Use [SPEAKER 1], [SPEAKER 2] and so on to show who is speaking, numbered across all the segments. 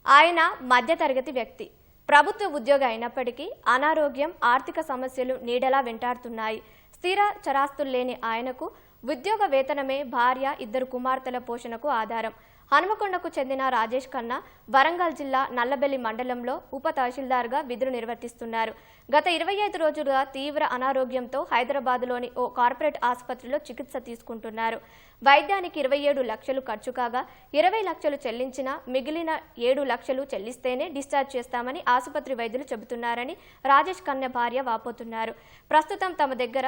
[SPEAKER 1] ఆయన మధ్యతరగతి వ్యక్తి. ప్రభుత్వ ఉద్యోగి అయినప్పటికీ అనారోగ్యం, ఆర్థిక సమస్యలు నీడలా వెంటాడుతున్నాయి. స్థిర చరాస్తులు లేని ఆయనకు ఉద్యోగ వేతనమే భార్య, 2 కుమార్తెల పోషణకు ఆధారం. హనుమకొండకు చెందిన రాజేష్ ఖన్నా వరంగల్ జిల్లా నల్లబెల్లి మండలంలో ఉప తహసీల్దార్గా విధులు నిర్వర్తిస్తున్నారు. గత 25 రోజులుగా తీవ్ర అనారోగ్యంతో హైదరాబాద్లోని ఓ కార్పొరేట్ ఆసుపత్రిలో చికిత్స తీసుకుంటున్నారు. వైద్యానికి 27 లక్షలు ఖర్చు కాగా 20 లక్షలు చెల్లించినా మిగిలిన 7 లక్షలు చెల్లిస్తేనే డిశ్చార్జ్ చేస్తామని ఆసుపత్రి వైద్యులు చెబుతున్నారని రాజేష్ ఖన్నా భార్య వాపోతున్నారు. ప్రస్తుతం తమ దగ్గర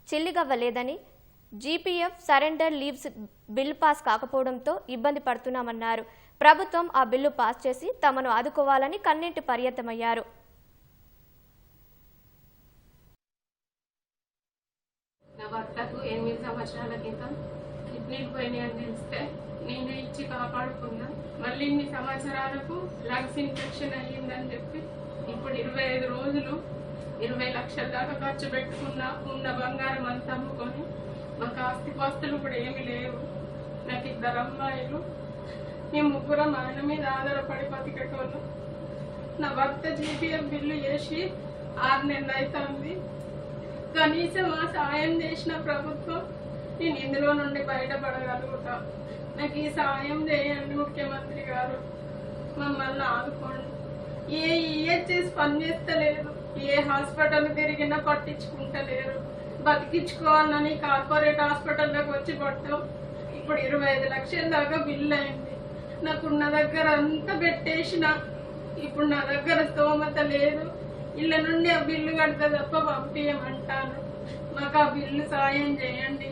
[SPEAKER 1] చిల్లిగవ్వలేదని, GPF surrender leaves bill pass కాకపోవడంతో ఇబ్బంది పడుతున్నామన్నారు. ప్రభుత్వం ఆ బిల్లు పాస్ చేసి తమను ఆదుకోవాలని కన్నీటి పర్యంతమయ్యారు.
[SPEAKER 2] నా భర్తకు 8 సంవత్సరాల క్రితం కిడ్నీలు పోయినాయని తెలిస్తే నేనే ఇచ్చి కాపాడుకున్నా. మళ్ళీ ఇన్ని సంవత్సరాలకు లంగ్స్ ఇన్ఫెక్షన్ అయ్యిందని చెప్పి ఇప్పుడు 25 రోజులు 20 లక్షల దాకా ఖర్చు పెట్టుకున్నా. ఉన్న బంగారం అంతా అమ్ముకొని మాకు ఆస్తిపాస్తులు కూడా ఏమి లేవు. నాకు 2 అమ్మాయిలు, మేము 3 ఆయన మీద ఆధారపడి బతికేటోళ్ళు. నా భర్త జీపీఎఫ్ బిల్లు చేసి 6 నెలలు అవుతుంది. కనీసం ఆ సాయం చేసిన ప్రభుత్వం నేను ఇందులో నుండి బయటపడగలుగుతా. నాకు ఈ సాయం చేయండి ముఖ్యమంత్రి గారు, మమ్మల్ని ఆదుకోండి. ఏ ఈహెచ్ఎస్ పనిచేస్తలేదు, ఏ హాస్పిటల్ తిరిగినా పట్టించుకుంటలేరు. బతికించుకోవాలని కార్పొరేట్ హాస్పిటల్లోకి వచ్చి పట్టాం. ఇప్పుడు 25 లక్షల దాకా బిల్లు అయింది. నాకున్న దగ్గర అంతా పెట్టేసిన. ఇప్పుడు నా దగ్గర స్తోమత లేదు. ఇళ్ళ నుండి ఆ బిల్లు కడితే తప్ప పంపించమంటాను. మాకు ఆ బిల్లు సాయం చేయండి.